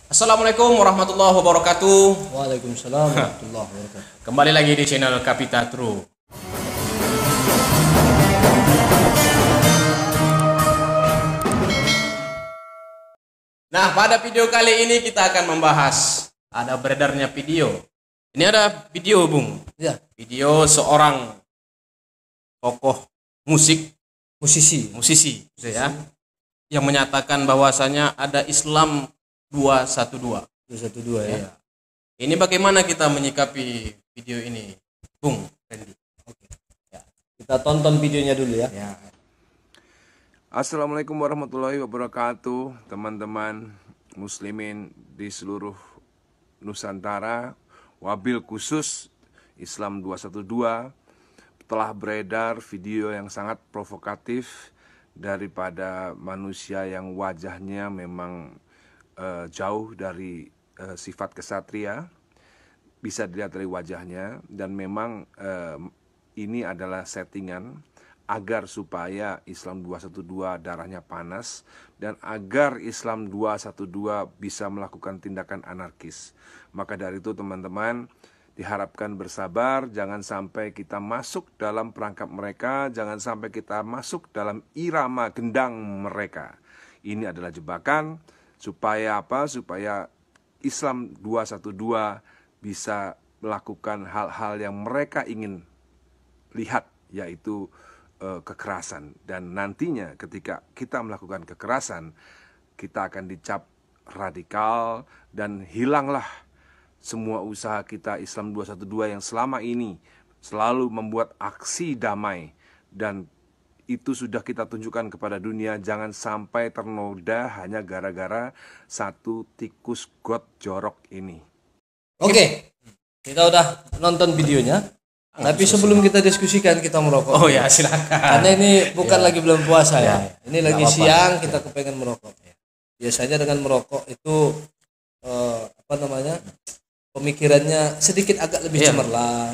Assalamualaikum warahmatullahi wabarakatuh. Waalaikumsalam warahmatullahi wabarakatuh. Kembali lagi di channel Kapita True. Nah, pada video kali ini kita akan membahas ada beredarnya video. Ini ada video, Bung. Ya, Video seorang tokoh musisi, gitu ya, yang menyatakan bahwasanya ada Islam 212. 212 ya. Iya. Ini bagaimana kita menyikapi video ini, Bung Randy? Oke. Ya. Kita tonton videonya dulu ya. Ya. Assalamualaikum warahmatullahi wabarakatuh, teman-teman muslimin di seluruh Nusantara, wabil khusus Islam 212. Telah beredar video yang sangat provokatif daripada manusia yang wajahnya memang jauh dari sifat kesatria, bisa dilihat dari wajahnya, dan memang ini adalah settingan agar supaya Islam 212 darahnya panas dan agar Islam 212 bisa melakukan tindakan anarkis. Maka dari itu teman-teman diharapkan bersabar, jangan sampai kita masuk dalam perangkap mereka, jangan sampai kita masuk dalam irama gendang mereka. Ini adalah jebakan supaya apa? Supaya Islam 212 bisa melakukan hal-hal yang mereka ingin lihat, yaitu kekerasan. Dan nantinya ketika kita melakukan kekerasan, kita akan dicap radikal dan hilanglah semua usaha kita Islam 212 yang selama ini selalu membuat aksi damai, dan itu sudah kita tunjukkan kepada dunia. Jangan sampai ternoda hanya gara-gara satu tikus got jorok ini. Oke. Kita udah nonton videonya. Tapi sebelum kita diskusikan, kita merokok. Oh ya, silakan. Karena ini bukan lagi belum puasa ya. Ini lagi apa-apa. siang, kita kepengen merokok. Biasanya dengan merokok itu pemikirannya sedikit agak lebih cemerlang.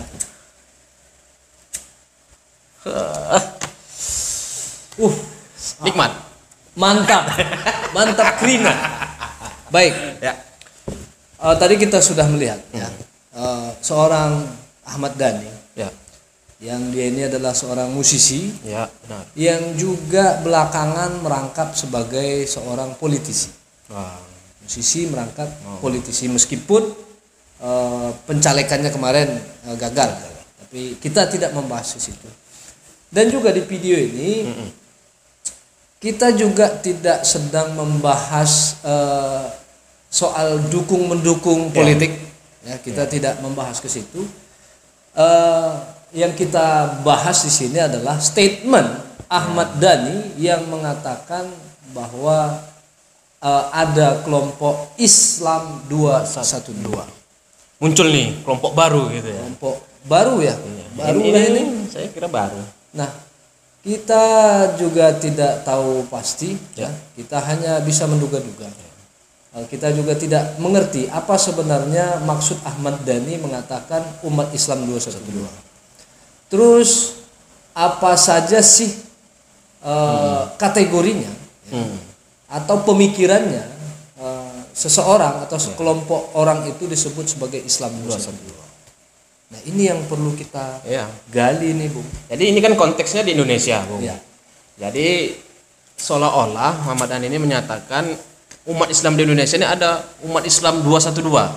Nikmat. Mantap. Mantap krina. Baik. Ya. Tadi kita sudah melihat ya. Seorang Ahmad Dhani, Ya. yang dia ini adalah seorang musisi Ya, benar. yang juga belakangan merangkap sebagai seorang politisi. Wah. Musisi merangkap politisi meskipun pencalekannya kemarin gagal. Tapi kita tidak membahas di situ. Dan juga di video ini kita juga tidak sedang membahas soal dukung-mendukung politik. Ya, kita tidak membahas ke situ. Yang kita bahas di sini adalah statement Ahmad Dhani yang mengatakan bahwa ada kelompok Islam 212. Muncul nih kelompok baru gitu ya. Kelompok baru ya. Baru ini saya kira baru. Nah, kita juga tidak tahu pasti ya. Kita hanya bisa menduga-duga. Kita juga tidak mengerti apa sebenarnya maksud Ahmad Dhani mengatakan umat Islam 212. Terus apa saja sih kategorinya atau pemikirannya seseorang atau sekelompok orang itu disebut sebagai Islam 212. Nah, ini yang perlu kita gali nih, Bung. Jadi ini kan konteksnya di Indonesia, Bung. Ya. Jadi seolah-olah Muhammad Dhani ini menyatakan umat Islam di Indonesia ini ada umat Islam 212.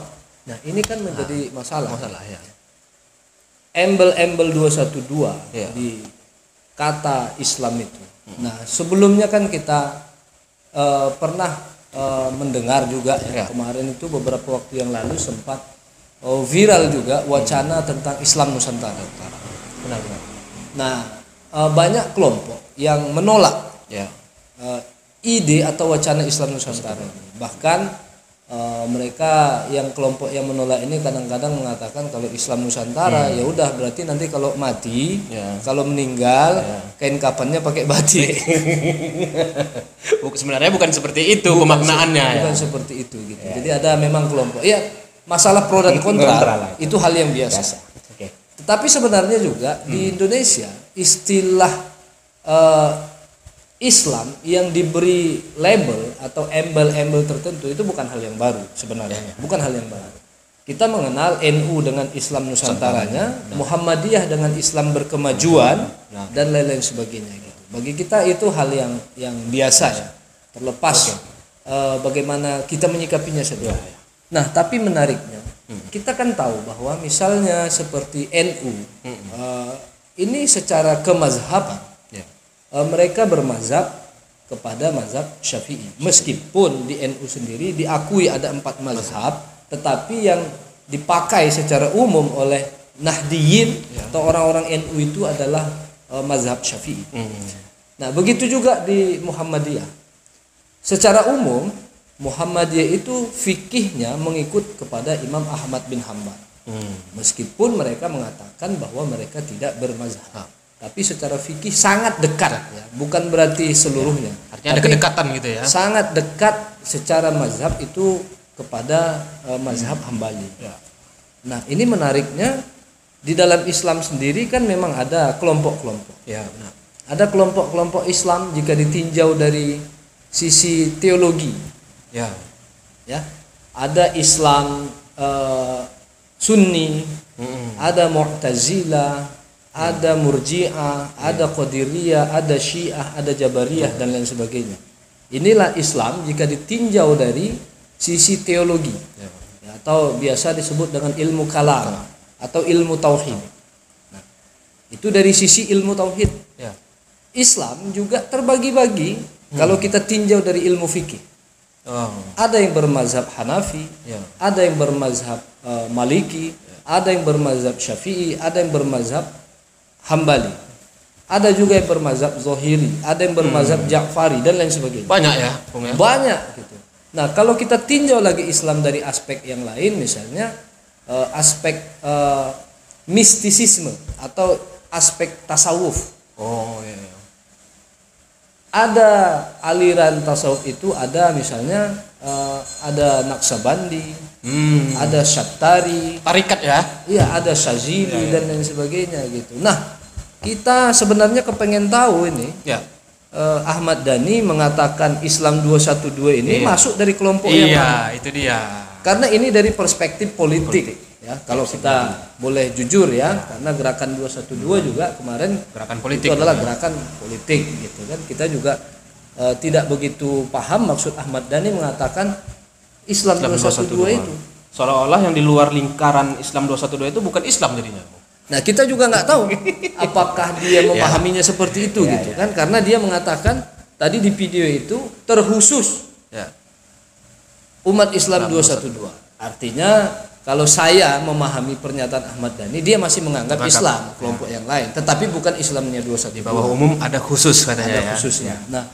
Nah, ini kan menjadi masalah Ya. Embel-embel 212 Ya. di kata Islam itu. Nah, sebelumnya kan kita pernah mendengar juga ya. Kemarin itu beberapa waktu yang lalu sempat viral juga wacana tentang Islam Nusantara. Benar. Nah, banyak kelompok yang menolak ide atau wacana Islam Nusantara ini. Bahkan mereka yang kelompok yang menolak ini kadang-kadang mengatakan kalau Islam Nusantara ya udah berarti nanti kalau mati, kalau meninggal kain kafannya pakai batik. Sebenarnya bukan seperti itu pemaknaannya. Bukan seperti itu gitu. Jadi ada memang kelompok. Ya, masalah pro dan kontra itu hal yang biasa. Tetapi sebenarnya juga di Indonesia istilah Islam yang diberi label atau embel-embel tertentu itu bukan hal yang baru sebenarnya, bukan hal yang baru. Kita mengenal NU dengan Islam Nusantaranya, Muhammadiyah dengan Islam berkemajuan, dan lain-lain sebagainya. Gitu. Bagi kita itu hal yang biasa ya, terlepas bagaimana kita menyikapinya saja. Nah, tapi menariknya, kita kan tahu bahwa misalnya seperti NU, ini secara kemazhaban, mereka bermazhab kepada mazhab Syafi'i. Meskipun di NU sendiri diakui ada 4 mazhab, tetapi yang dipakai secara umum oleh Nahdiyin atau orang-orang NU itu adalah mazhab Syafi'i. Nah, begitu juga di Muhammadiyah. Secara umum Muhammadiyah itu fikihnya mengikut kepada Imam Ahmad bin Hanbal. Meskipun mereka mengatakan bahwa mereka tidak bermazhab, tapi secara fikih sangat dekat ya, bukan berarti seluruhnya. Artinya ada kedekatan gitu ya. Sangat dekat secara mazhab itu kepada mazhab Hambali. Nah, ini menariknya di dalam Islam sendiri kan memang ada kelompok-kelompok. Ya, benar. Ada kelompok-kelompok Islam jika ditinjau dari sisi teologi. Ya. Ada Islam Sunni, ada Mu'tazilah, ada Murji'ah, ada Qadiriyah, ada Syiah, ada Jabariyah, dan lain sebagainya. Inilah Islam jika ditinjau dari sisi teologi, ya, atau biasa disebut dengan ilmu kalam atau ilmu tauhid. Nah, itu dari sisi ilmu tauhid. Ya. Islam juga terbagi-bagi kalau kita tinjau dari ilmu fikih. Ada yang bermazhab Hanafi, ada yang bermazhab Maliki, ada yang bermazhab Syafi'i, ada yang bermazhab Hambali, ada juga yang bermazhab Zohiri, ada yang bermazhab Ja'fari, dan lain sebagainya. Banyak ya, banyak gitu. Nah, kalau kita tinjau lagi Islam dari aspek yang lain, misalnya aspek mistisisme atau aspek tasawuf. Ada aliran tasawuf itu ada misalnya ada Naqsabandi, ada Syattari, tarikat ya. Iya, ada Syazili, dan lain sebagainya gitu. Nah, kita sebenarnya kepengen tahu ini. Ahmad Dhani mengatakan Islam 212 ini masuk dari kelompok yang mana? Itu dia. Karena ini dari perspektif politik. Ya, kalau kita boleh jujur ya, karena gerakan 212 juga kemarin gerakan politik itu adalah gerakan politik gitu kan. Kita juga tidak begitu paham maksud Ahmad Dhani mengatakan Islam 212 itu. Seolah-olah yang di luar lingkaran Islam 212 itu bukan Islam jadinya. Nah, kita juga nggak tahu apakah dia memahaminya seperti itu gitu kan, karena dia mengatakan tadi di video itu terkhusus umat Islam 212. Artinya kalau saya memahami pernyataan Ahmad Dhani, dia masih menganggap Islam kelompok yang lain, tetapi bukan Islamnya 212. Di bawah umum ada khusus katanya. Ada khususnya. Nah,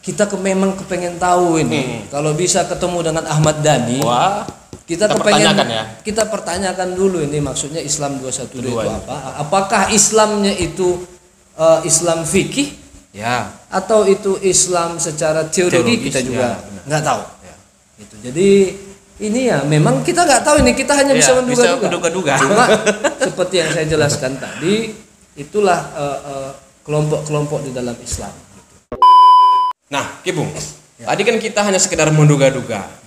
kita memang kepengen tahu ini. Kalau bisa ketemu dengan Ahmad Dhani, kita kepengen kita pertanyakan dulu ini maksudnya Islam 212 itu apa? Apakah Islamnya itu Islam fikih? Atau itu Islam secara teologi? Kita juga nggak tahu. Gitu. Jadi ini ya memang kita nggak tahu ini, kita hanya bisa menduga-duga. Cuma seperti yang saya jelaskan tadi, itulah kelompok-kelompok di dalam Islam. Nah, Kibung, tadi kan kita hanya sekedar menduga-duga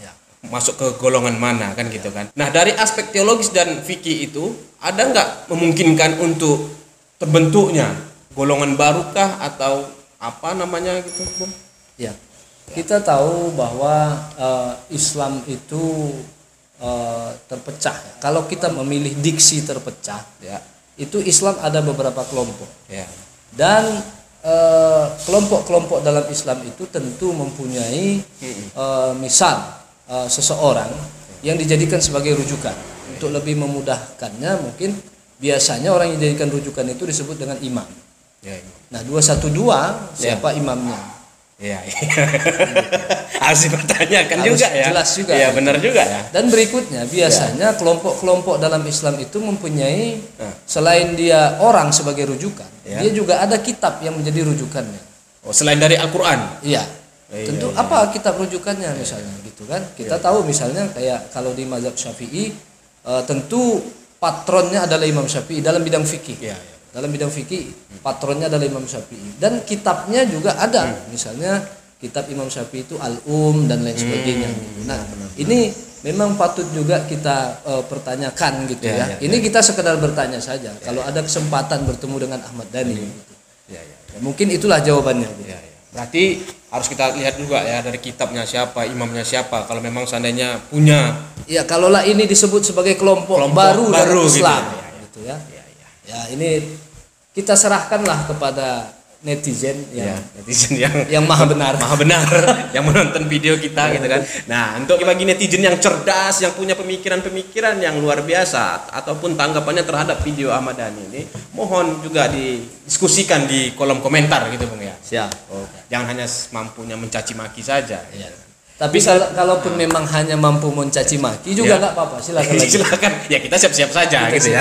masuk ke golongan mana kan gitu kan. Nah, dari aspek teologis dan fikih itu ada nggak memungkinkan untuk terbentuknya golongan barukah atau apa namanya gitu, Bung? Ya. Kita tahu bahwa Islam itu terpecah. Kalau kita memilih diksi terpecah, itu Islam ada beberapa kelompok. Dan kelompok-kelompok dalam Islam itu tentu mempunyai misal seseorang yang dijadikan sebagai rujukan. Untuk lebih memudahkannya, mungkin biasanya orang yang dijadikan rujukan itu disebut dengan imam. Nah, 212 siapa imamnya? Harus dipertanyakan juga ya. Jelas juga. Iya, benar juga ya. Dan berikutnya biasanya kelompok-kelompok dalam Islam itu mempunyai selain dia orang sebagai rujukan, dia juga ada kitab yang menjadi rujukannya. Selain dari Al-Qur'an. Iya. Tentu apa kitab rujukannya misalnya gitu kan. Kita tahu misalnya kayak kalau di mazhab Syafi'i tentu patronnya adalah Imam Syafi'i dalam bidang fikih. dalam bidang fikih patronnya adalah Imam Syafi'i dan kitabnya juga ada, misalnya kitab Imam Syafi'i itu dan lain sebagainya. Nah, ini memang patut juga kita pertanyakan gitu ya. Ini kita sekedar bertanya saja. Kalau ada kesempatan bertemu dengan Ahmad Dhani, gitu. Ya, mungkin itulah jawabannya. Gitu. Berarti harus kita lihat juga ya dari kitabnya siapa, imamnya siapa. Kalau memang seandainya punya. Ya, kalaulah ini disebut sebagai kelompok baru dalam Islam, gitu ya. Ya, ini kita serahkanlah kepada netizen yang maha benar yang menonton video kita gitu kan. Nah, untuk bagi netizen yang cerdas, yang punya pemikiran-pemikiran yang luar biasa ataupun tanggapannya terhadap video Ahmad Dhani ini, mohon juga didiskusikan di kolom komentar gitu Bung ya. Siap. Jangan hanya mampunya mencaci maki saja. Tapi kalaupun memang hanya mampu mencaci maki juga nggak apa-apa, silakan. Silakan. Ya, kita siap-siap saja gitu ya.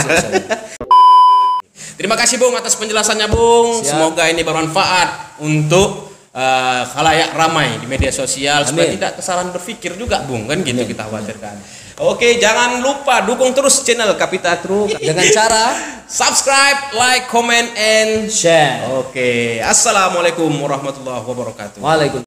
Terima kasih Bung atas penjelasannya Bung. Siap. Semoga ini bermanfaat untuk khalayak ramai di media sosial. Supaya tidak kesalahan berpikir juga Bung, kan gitu kita khawatirkan. Oke, jangan lupa dukung terus channel Kapita Kru dengan cara subscribe, like, comment, and share. Oke, assalamualaikum warahmatullahi wabarakatuh. Waalaikumsalam.